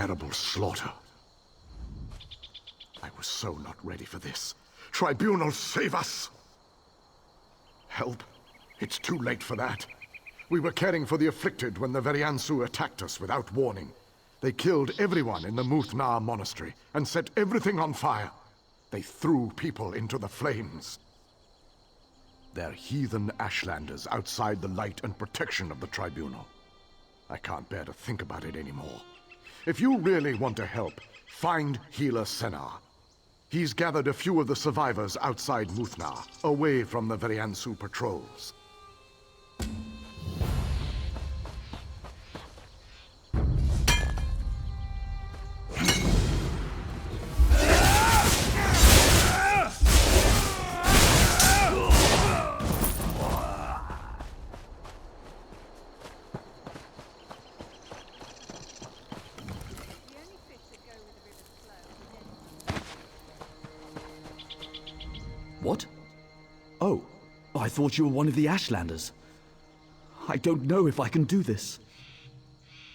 terrible slaughter. I was so not ready for this. Tribunal, save us! Help? It's too late for that. We were caring for the afflicted when the Veriansu attacked us without warning. They killed everyone in the Muthnar monastery and set everything on fire. They threw people into the flames. They're heathen Ashlanders outside the light and protection of the Tribunal. I can't bear to think about it anymore. If you really want to help, find Healer Senar. He's gathered a few of the survivors outside Muthnar, away from the Veriansu patrols. What? Oh, I thought you were one of the Ashlanders. I don't know if I can do this.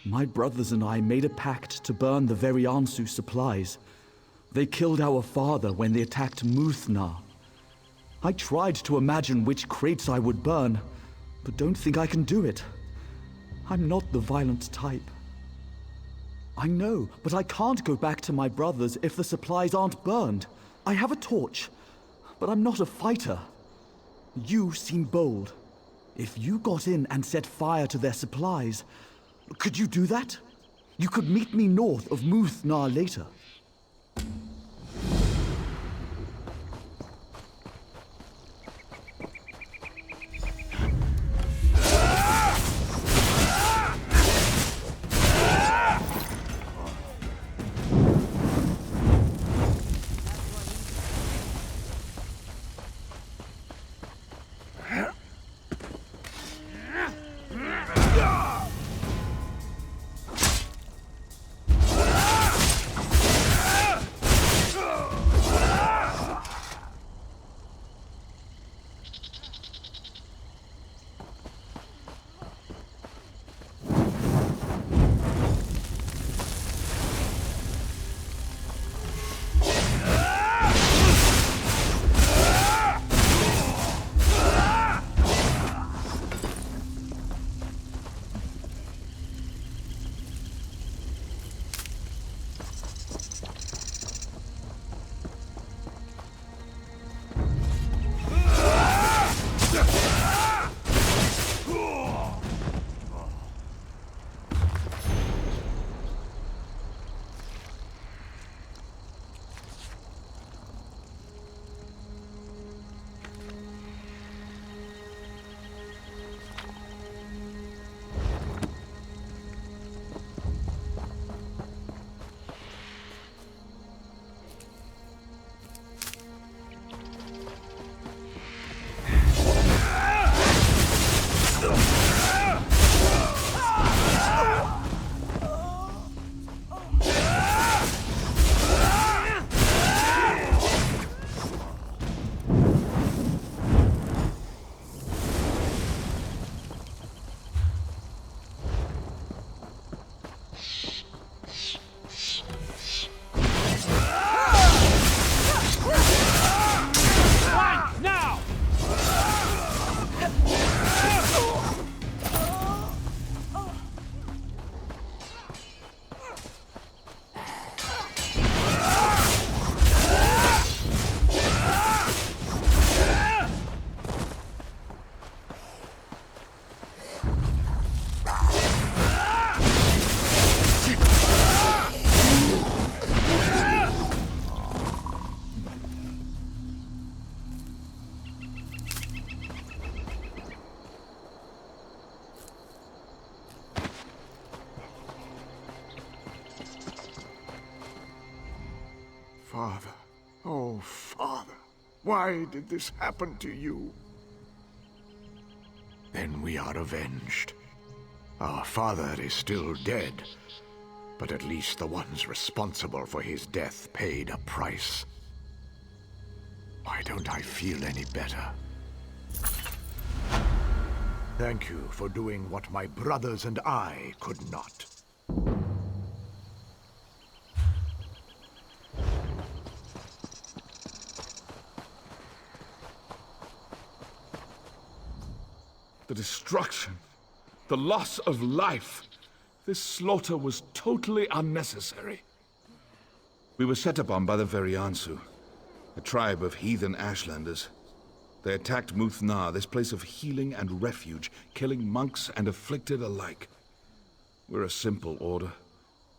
My brothers and I made a pact to burn the Veriansu supplies. They killed our father when they attacked Muthnar. I tried to imagine which crates I would burn, but don't think I can do it. I'm not the violent type. I know, but I can't go back to my brothers if the supplies aren't burned. I have a torch, but I'm not a fighter. You seem bold. If you got in and set fire to their supplies, could you do that? You could meet me north of Muthnar later. Father, oh Father, why did this happen to you? Then we are avenged. Our father is still dead, but at least the ones responsible for his death paid a price. Why don't I feel any better? Thank you for doing what my brothers and I could not. The destruction, the loss of life. This slaughter was totally unnecessary. We were set upon by the Veriansu, a tribe of heathen Ashlanders. They attacked Muth-Na, this place of healing and refuge, killing monks and afflicted alike. We're a simple order.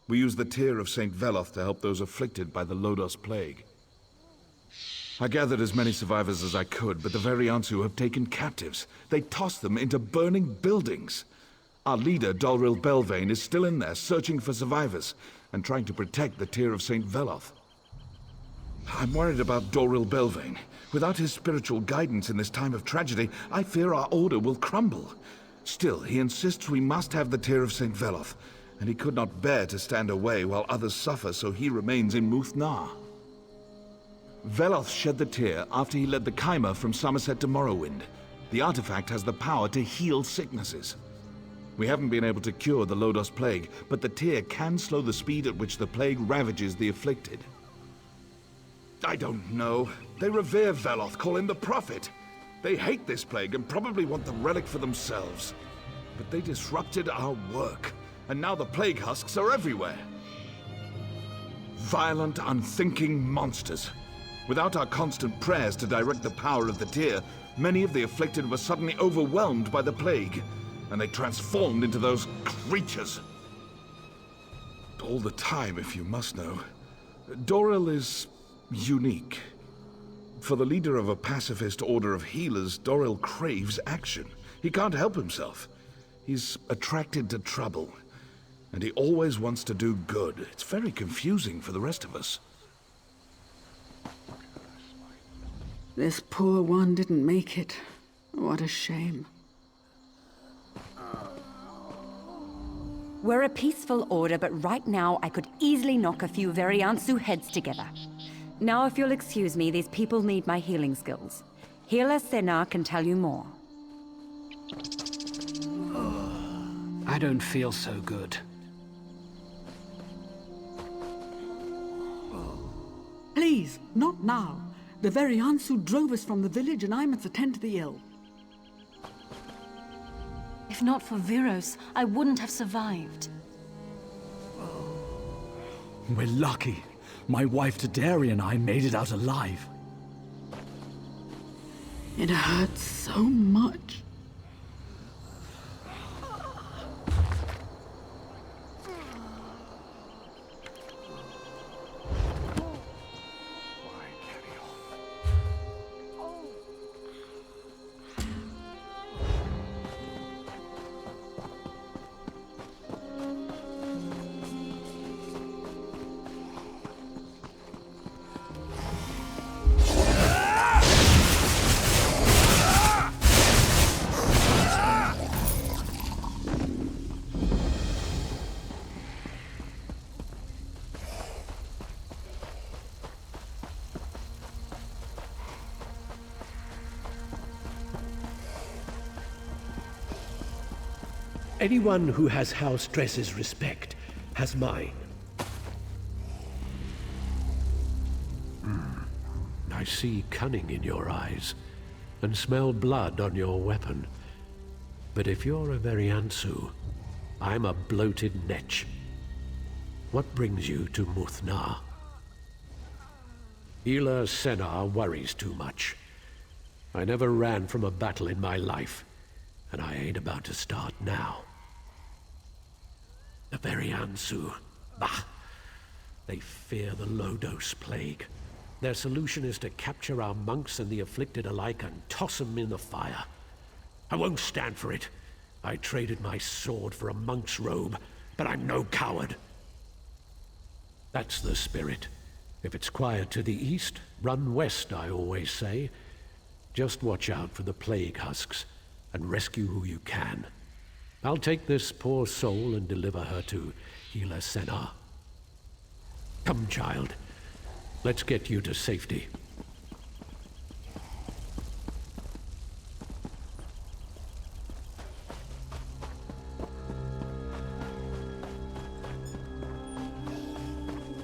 We use the tear of St. Veloth to help those afflicted by the Lodos plague. I gathered as many survivors as I could, but the Veriansu have taken captives. They tossed them into burning buildings. Our leader, Dalril Belvane, is still in there, searching for survivors, and trying to protect the tear of St. Veloth. I'm worried about Dalril Belvane. Without his spiritual guidance in this time of tragedy, I fear our order will crumble. Still, he insists we must have the tear of St. Veloth, and he could not bear to stand away while others suffer, so he remains in Muth-Na. Veloth shed the tear after he led the Chimer from Somerset to Morrowind. The artifact has the power to heal sicknesses. We haven't been able to cure the Lodos plague, but the tear can slow the speed at which the plague ravages the afflicted. I don't know. They revere Veloth, call him the Prophet. They hate this plague and probably want the relic for themselves. But they disrupted our work, and now the plague husks are everywhere. Violent, unthinking monsters. Without our constant prayers to direct the power of the tear, many of the afflicted were suddenly overwhelmed by the plague, and they transformed into those creatures. All the time, if you must know. Doril is unique. For the leader of a pacifist order of healers, Doril craves action. He can't help himself. He's attracted to trouble, and he always wants to do good. It's very confusing for the rest of us. This poor one didn't make it. What a shame. We're a peaceful order, but right now I could easily knock a few Veriansu heads together. Now, if you'll excuse me, these people need my healing skills. Healer Senna can tell you more. I don't feel so good. Please, not now. The Veriansu drove us from the village and I must attend to the ill. If not for Viros, I wouldn't have survived. We're lucky. My wife Tadari and I made it out alive. It hurts so much. Anyone who has House Dress's respect has mine. I see cunning in your eyes, and smell blood on your weapon. But if you're a Veriansu, I'm a bloated netch. What brings you to Muth-Na? Healer Senna worries too much. I never ran from a battle in my life, and I ain't about to start now. The Veriansu, bah! They fear the Lodos plague. Their solution is to capture our monks and the afflicted alike and toss them in the fire. I won't stand for it. I traded my sword for a monk's robe, but I'm no coward. That's the spirit. If it's quiet to the east, run west, I always say. Just watch out for the plague husks, and rescue who you can. I'll take this poor soul and deliver her to Healer Senna. Come, child. Let's get you to safety.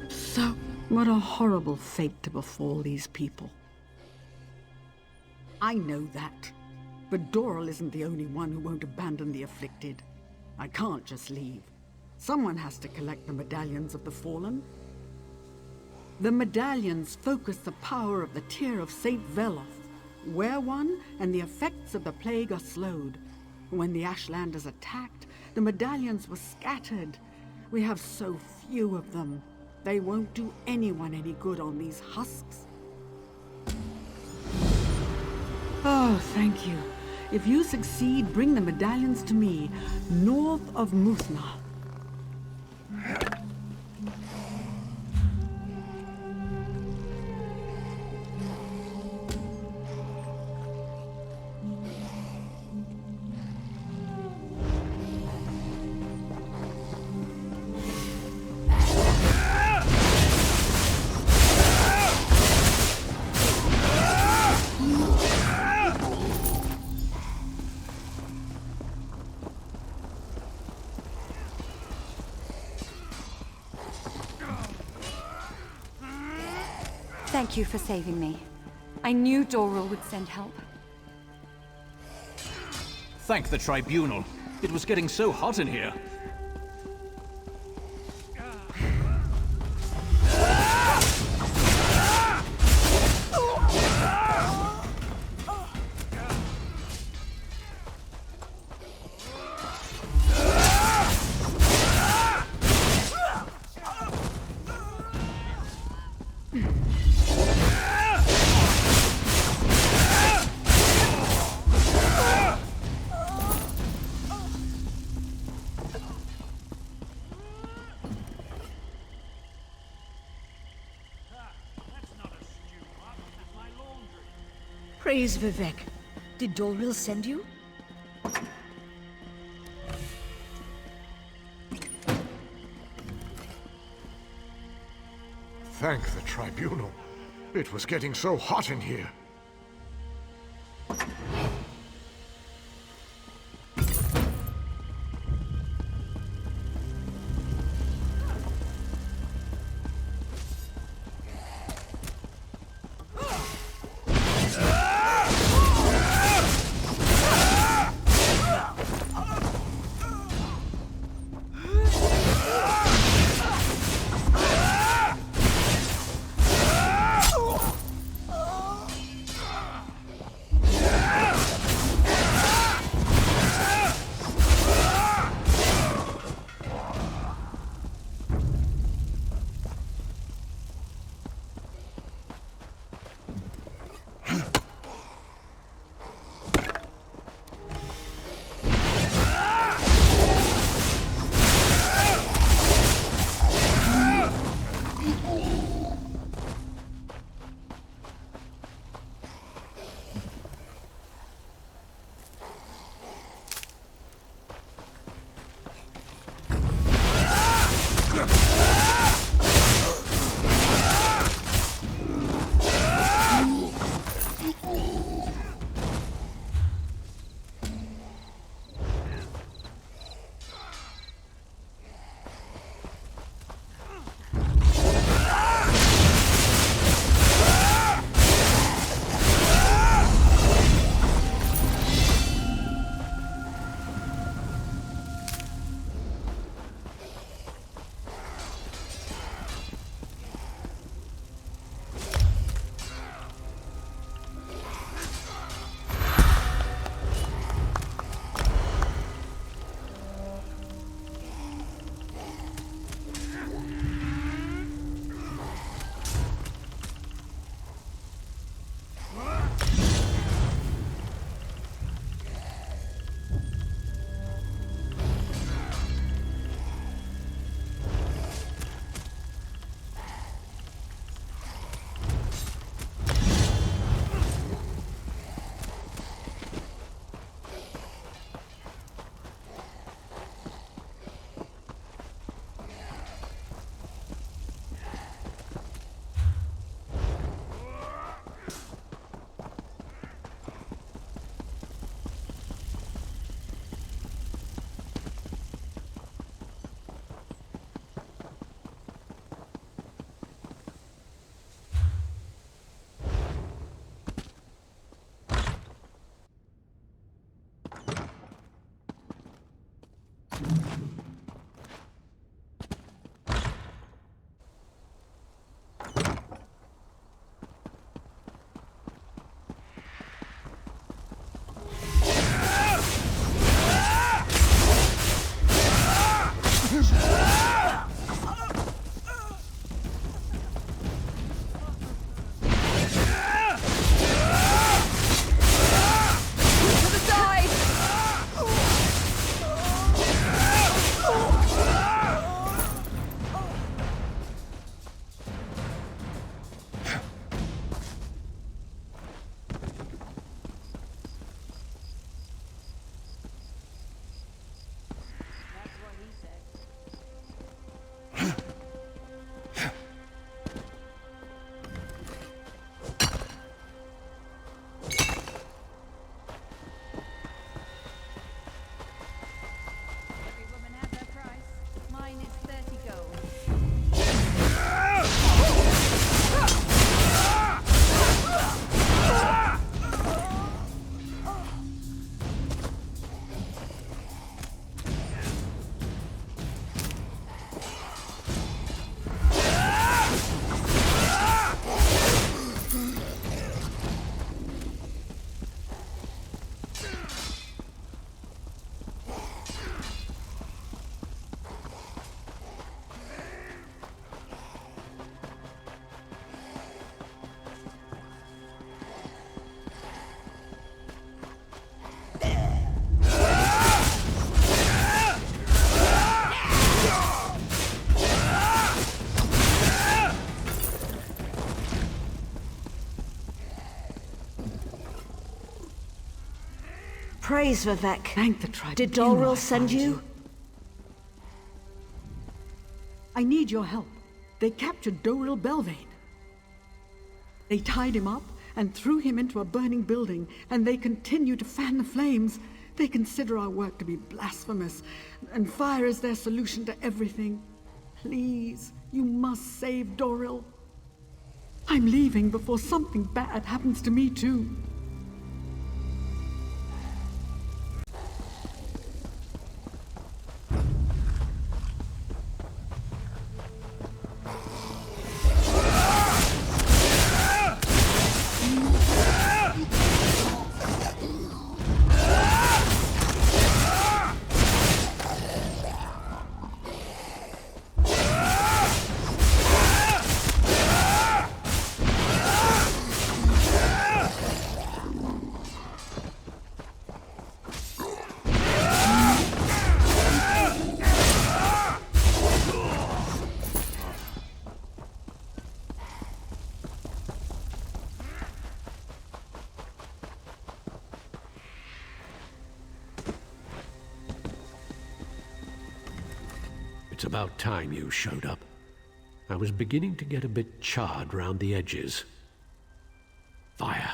So, what a horrible fate to befall these people. I know that. But Doral isn't the only one who won't abandon the afflicted. I can't just leave. Someone has to collect the medallions of the fallen. The medallions focus the power of the tear of Saint Veloth. Wear one, and the effects of the plague are slowed. When the Ashlanders attacked, the medallions were scattered. We have so few of them. They won't do anyone any good on these husks. Oh, thank you. If you succeed, bring the medallions to me, north of Muthna. Thank you for saving me. I knew Doral would send help. Thank the Tribunal. It was getting so hot in here. Praise Vivek. Did Doril send you? Thank the Tribunal. It was getting so hot in here. Praise Vivek. Thank the tribunal. Did Dolril I send found you? I need your help. They captured Doril Belvane. They tied him up and threw him into a burning building, and they continue to fan the flames. They consider our work to be blasphemous, and fire is their solution to everything. Please, you must save Doril. I'm leaving before something bad happens to me too. It's about time you showed up. I was beginning to get a bit charred round the edges. Fire.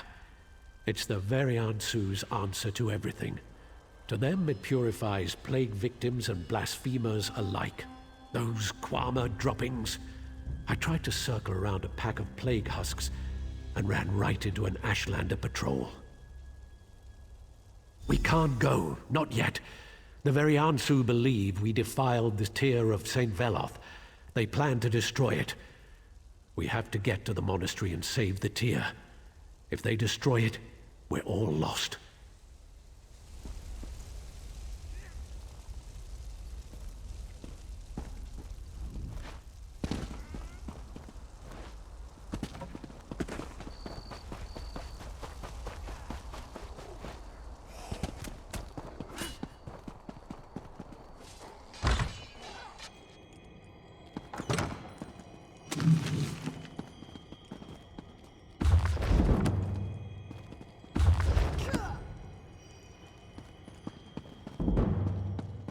It's the Veriansu's answer to everything. To them, it purifies plague victims and blasphemers alike. Those Kwama droppings. I tried to circle around a pack of plague husks and ran right into an Ashlander patrol. We can't go, not yet. The Veriansu believe we defiled the Tear of St. Veloth. They plan to destroy it. We have to get to the monastery and save the Tear. If they destroy it, we're all lost.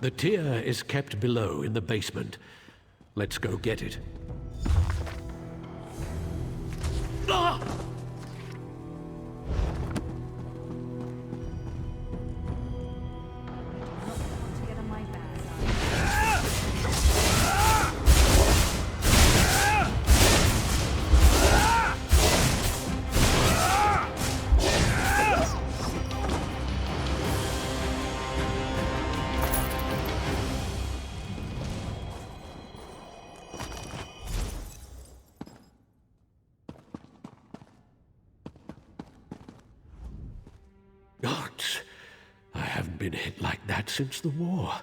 The Tear is kept below in the basement. Let's go get it. Ah! Gods, I haven't been hit like that since the war.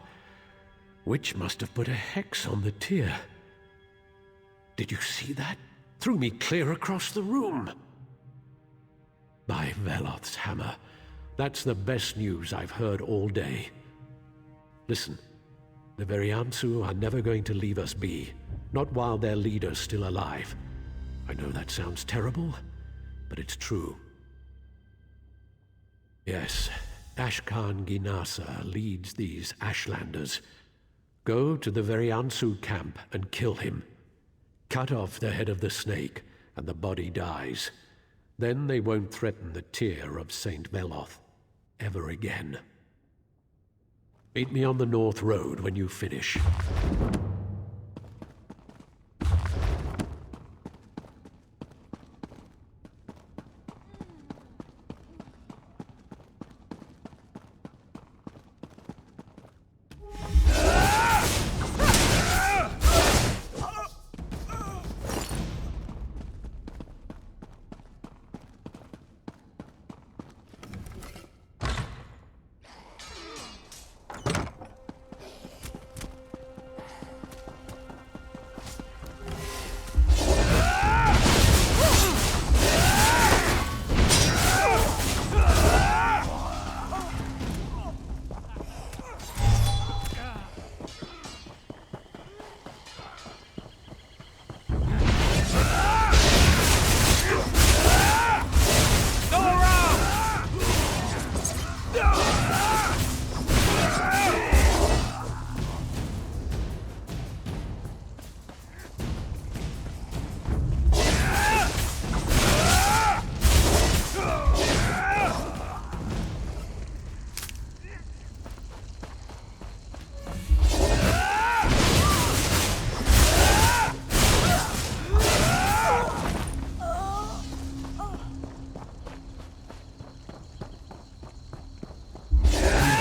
Witch must have put a hex on the Tear. Did you see that? Threw me clear across the room. By Veloth's hammer, that's the best news I've heard all day. Listen, the Veriansu are never going to leave us be, not while their leader's still alive. I know that sounds terrible, but it's true. Yes, Ashkan Ginasa leads these Ashlanders. Go to the Veriansu camp and kill him. Cut off the head of the snake, and the body dies. Then they won't threaten the Tear of St. Veloth ever again. Meet me on the North Road when you finish.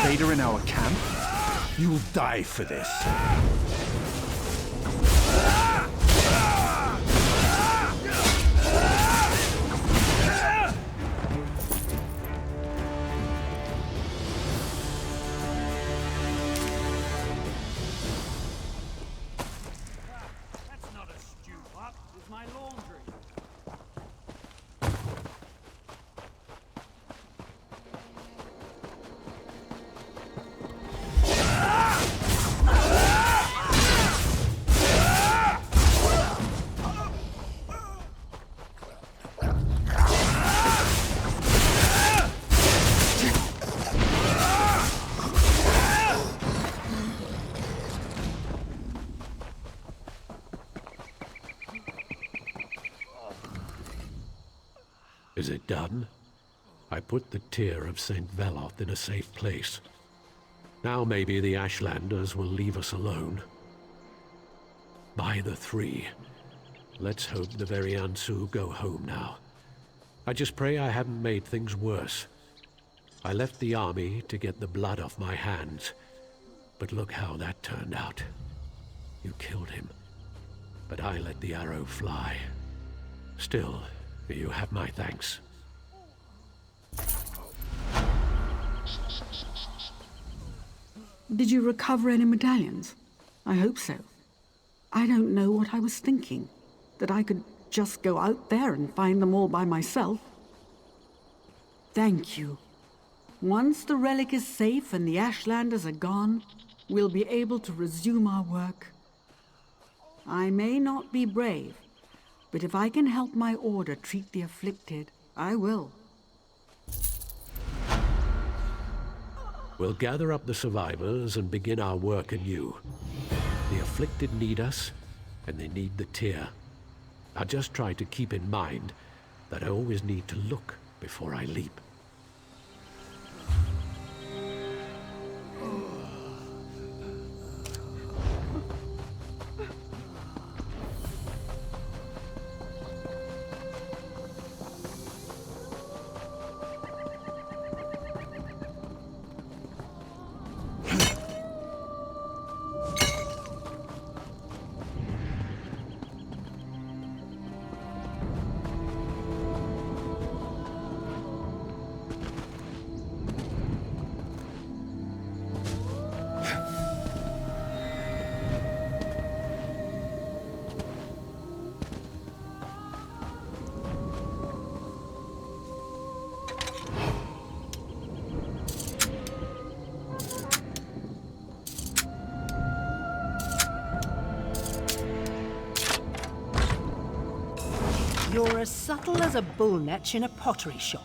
invader in our camp? You'll die for this. Is it done? I put the tear of St. Veloth in a safe place. Now maybe the Ashlanders will leave us alone. By the three. Let's hope the Veriansu go home now. I just pray I haven't made things worse. I left the army to get the blood off my hands, but look how that turned out. You killed him, but I let the arrow fly. Still, you have my thanks. Did you recover any medallions? I hope so. I don't know what I was thinking. That I could just go out there and find them all by myself. Thank you. Once the relic is safe and the Ashlanders are gone, we'll be able to resume our work. I may not be brave, but if I can help my order treat the afflicted, I will. We'll gather up the survivors and begin our work anew. The afflicted need us, and they need the tear. I just try to keep in mind that I always need to look before I leap. You're as subtle as a bullnetch in a pottery shop.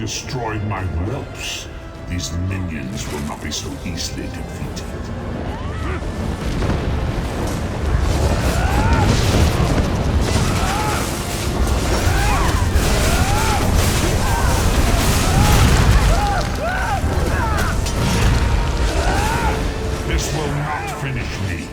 destroyed my whelps, these minions will not be so easily defeated. This will not finish me.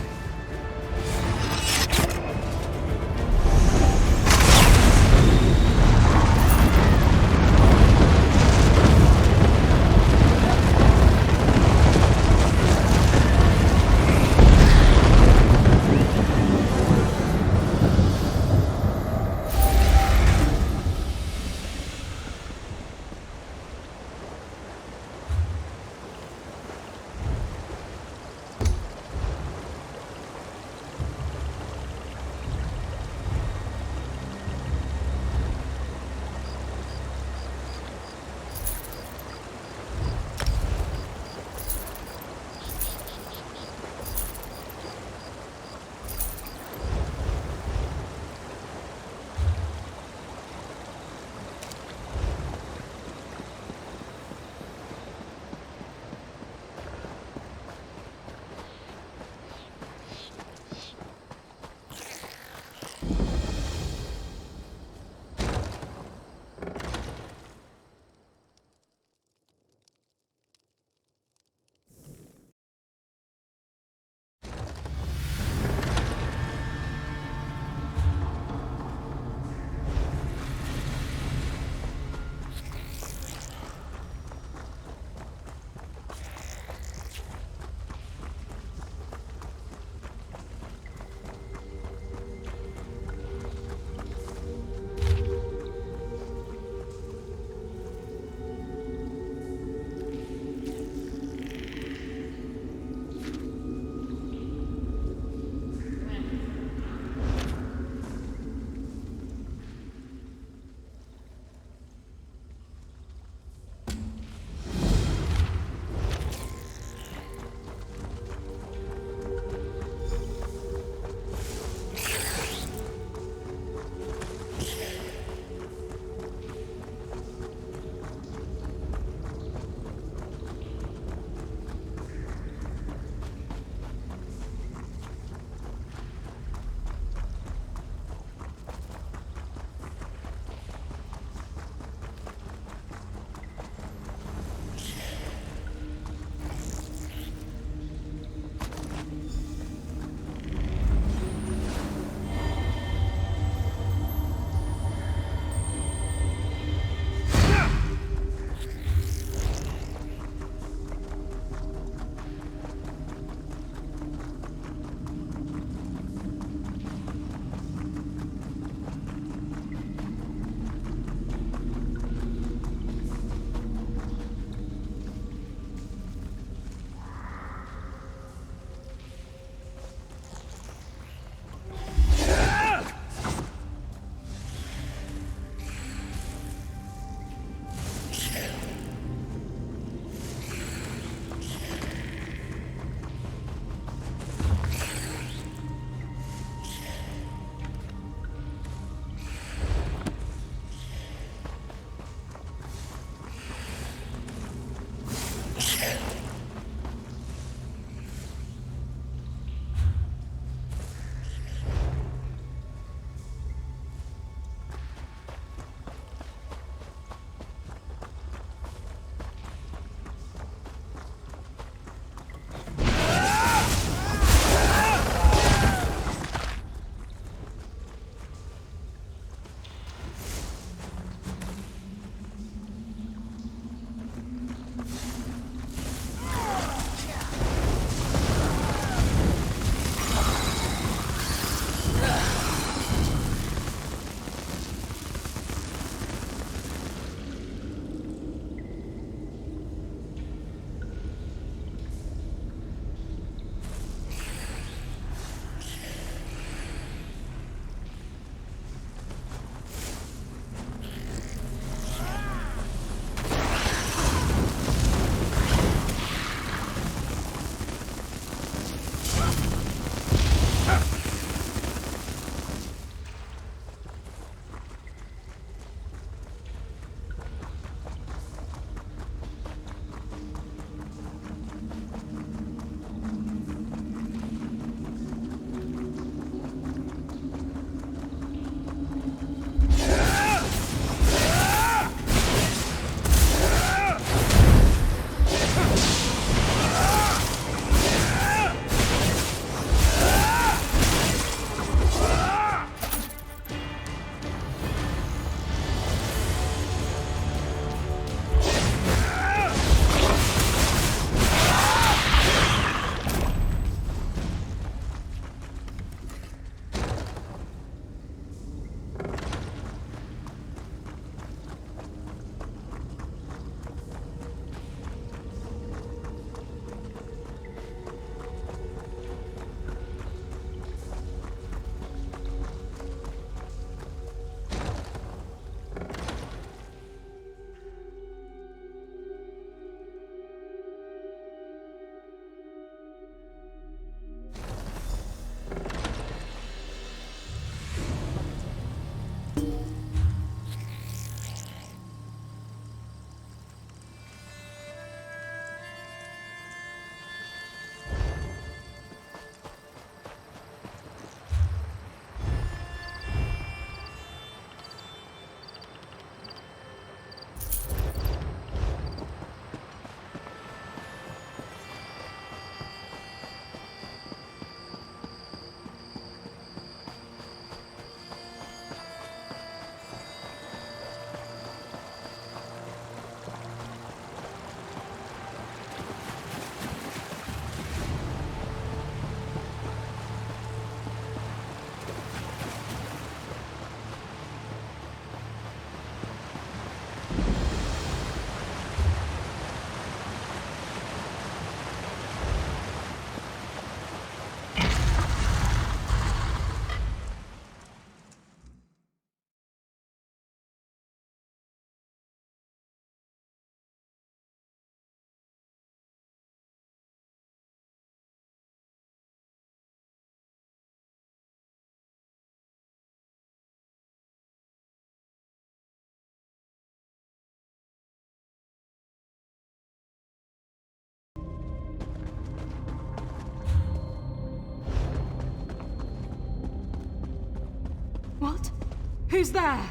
Who's there?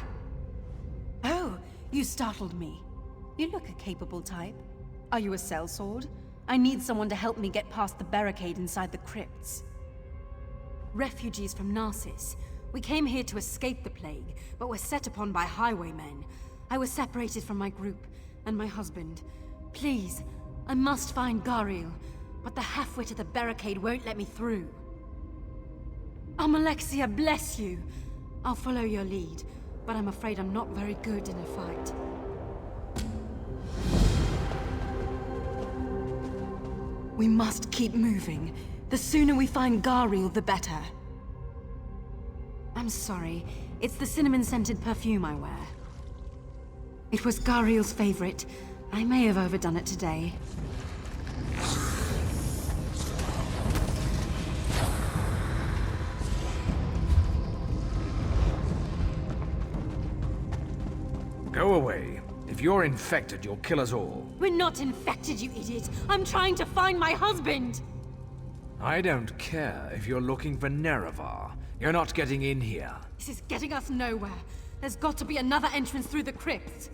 Oh, you startled me. You look a capable type. Are you a sellsword? I need someone to help me get past the barricade inside the crypts. Refugees from Narcissus. We came here to escape the plague, but were set upon by highwaymen. I was separated from my group, and my husband. Please, I must find Gariel, but the halfwit at the barricade won't let me through. Alexia, bless you! I'll follow your lead, but I'm afraid I'm not very good in a fight. We must keep moving. The sooner we find Gariel, the better. I'm sorry. It's the cinnamon-scented perfume I wear. It was Gariel's favorite. I may have overdone it today. Go away. If you're infected, you'll kill us all. We're not infected, you idiot! I'm trying to find my husband! I don't care if you're looking for Nerevar. You're not getting in here. This is getting us nowhere. There's got to be another entrance through the crypt.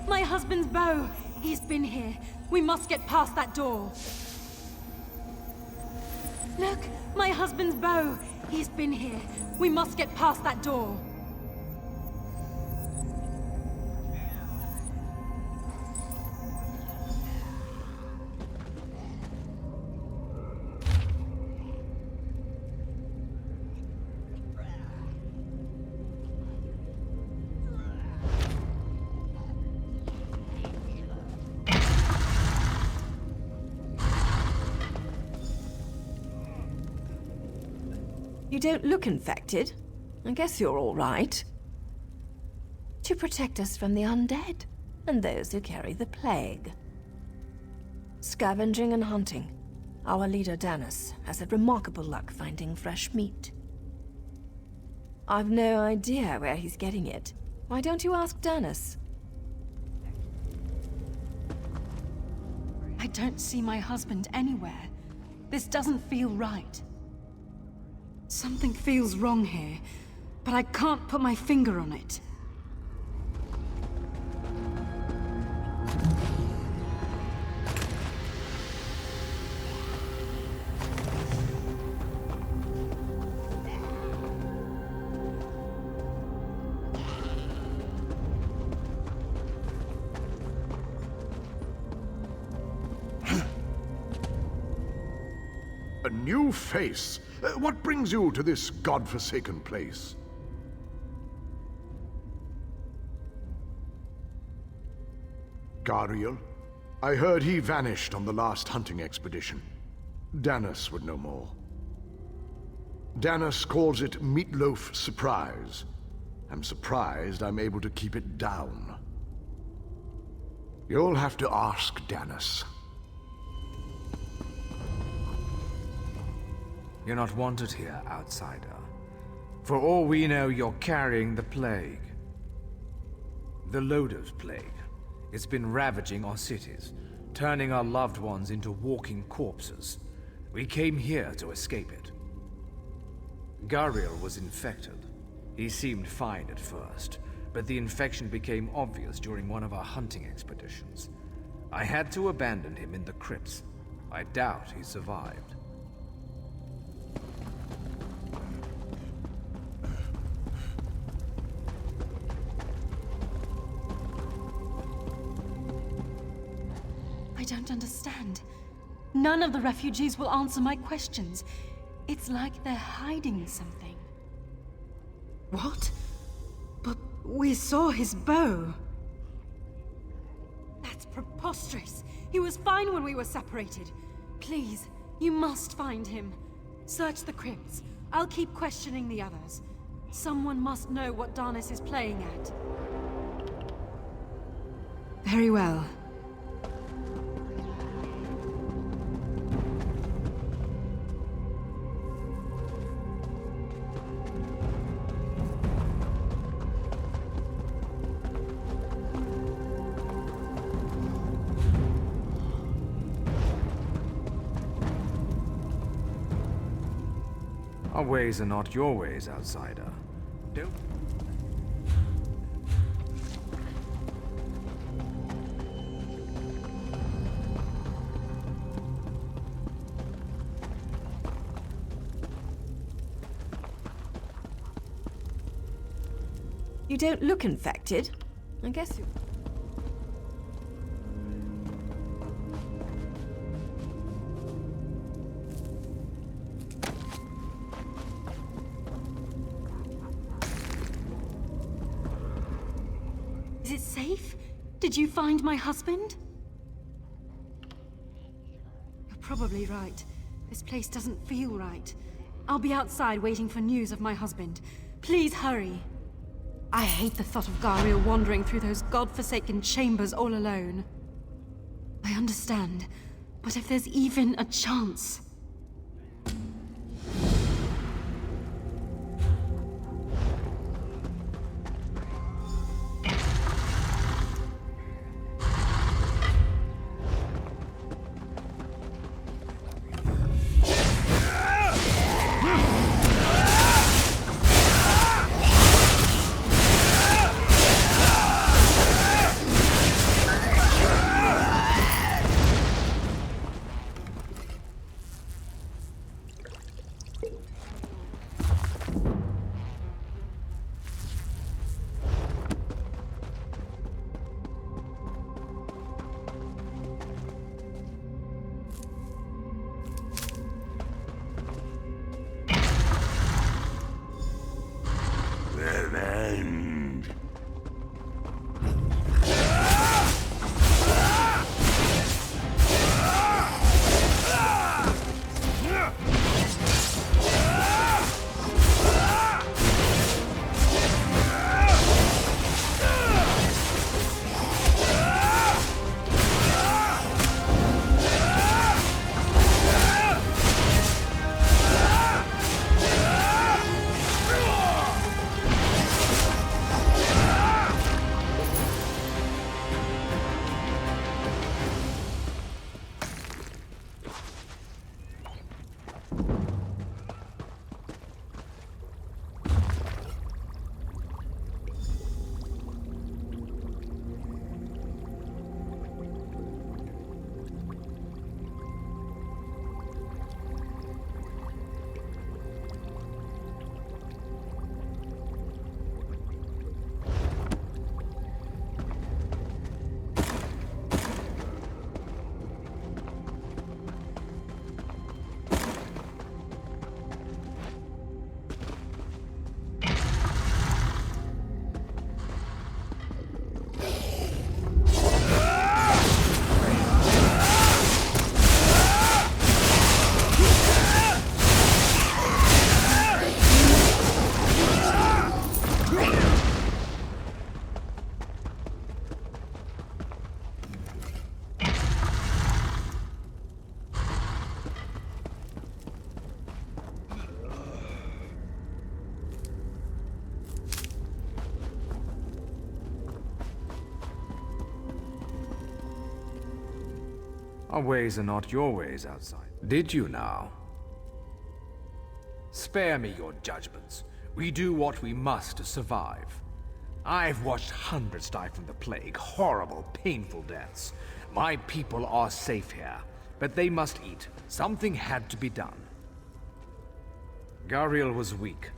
My husband's bow! He's been here. We must get past that door. Look! My husband's bow! He's been here. We must get past that door. You don't look infected. I guess you're all right. To protect us from the undead and those who carry the plague. Scavenging and hunting. Our leader, Danis, has had remarkable luck finding fresh meat. I've no idea where he's getting it. Why don't you ask Danis? I don't see my husband anywhere. This doesn't feel right. Something feels wrong here, but I can't put my finger on it. A new face? What brings you to this godforsaken place? Gariel? I heard he vanished on the last hunting expedition. Danis would know more. Danis calls it Meatloaf Surprise. I'm surprised I'm able to keep it down. You'll have to ask Danis. You're not wanted here, outsider. For all we know, you're carrying the plague. The Loader's plague. It's been ravaging our cities, turning our loved ones into walking corpses. We came here to escape it. Gariel was infected. He seemed fine at first, but the infection became obvious during one of our hunting expeditions. I had to abandon him in the crypts. I doubt he survived. I don't understand. None of the refugees will answer my questions. It's like they're hiding something. What? But we saw his bow. That's preposterous. He was fine when we were separated. Please, you must find him. Search the crypts. I'll keep questioning the others. Someone must know what Danis is playing at. Very well. Our ways are not your ways, outsider. Don't... You don't look infected. I guess you... Is it safe? Did you find my husband? You're probably right. This place doesn't feel right. I'll be outside waiting for news of my husband. Please hurry. I hate the thought of Gariel wandering through those godforsaken chambers all alone. I understand, but if there's even a chance... Our ways are not your ways outside. Did you now? Spare me your judgments. We do what we must to survive. I've watched hundreds die from the plague, horrible, painful deaths. My people are safe here, but they must eat. Something had to be done. Gariel was weak.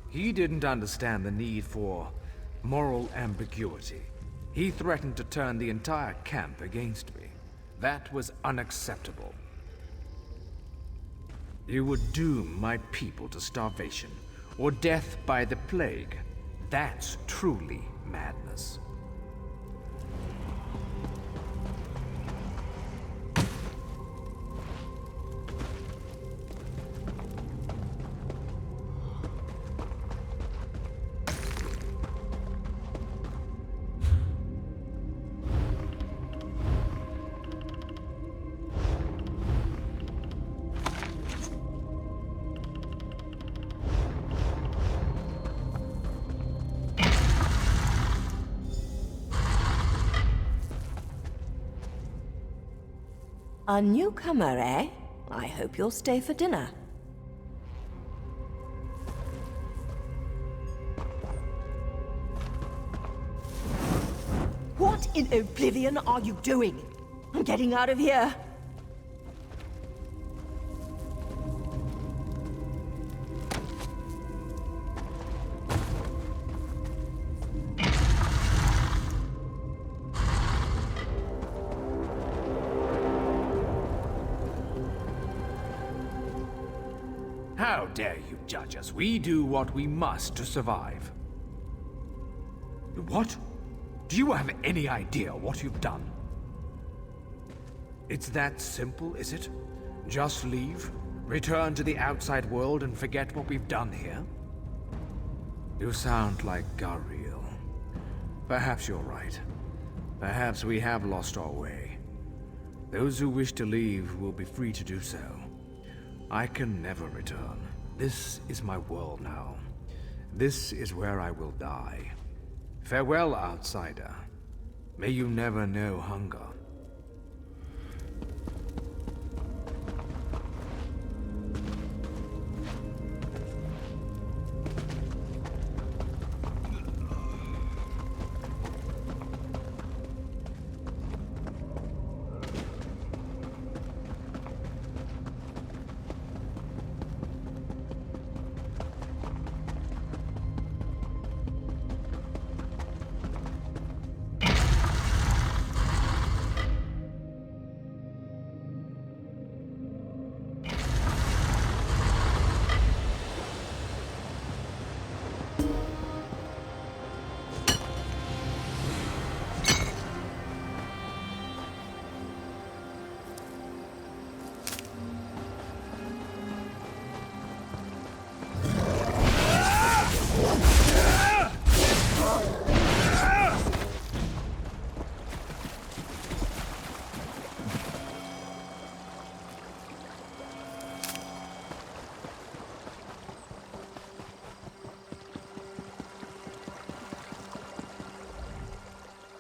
He didn't understand the need for moral ambiguity. He threatened to turn the entire camp against me. That was unacceptable. You would doom my people to starvation, or death by the plague. That's truly madness. A newcomer, eh? I hope you'll stay for dinner. What in Oblivion are you doing? I'm getting out of here. How dare you judge us? We do what we must to survive. What? Do you have any idea what you've done? It's that simple, is it? Just leave, return to the outside world and forget what we've done here? You sound like Gariel. Perhaps you're right. Perhaps we have lost our way. Those who wish to leave will be free to do so. I can never return. This is my world now. This is where I will die. Farewell, outsider. May you never know hunger.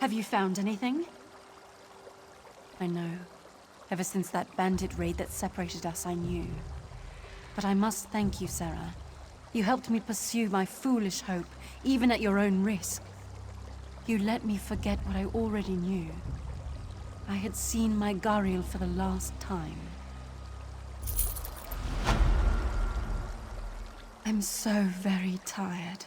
Have you found anything? I know. Ever since that bandit raid that separated us, I knew. But I must thank you, Sarah. You helped me pursue my foolish hope, even at your own risk. You let me forget what I already knew. I had seen my Gariel for the last time. I'm so very tired.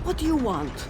What do you want?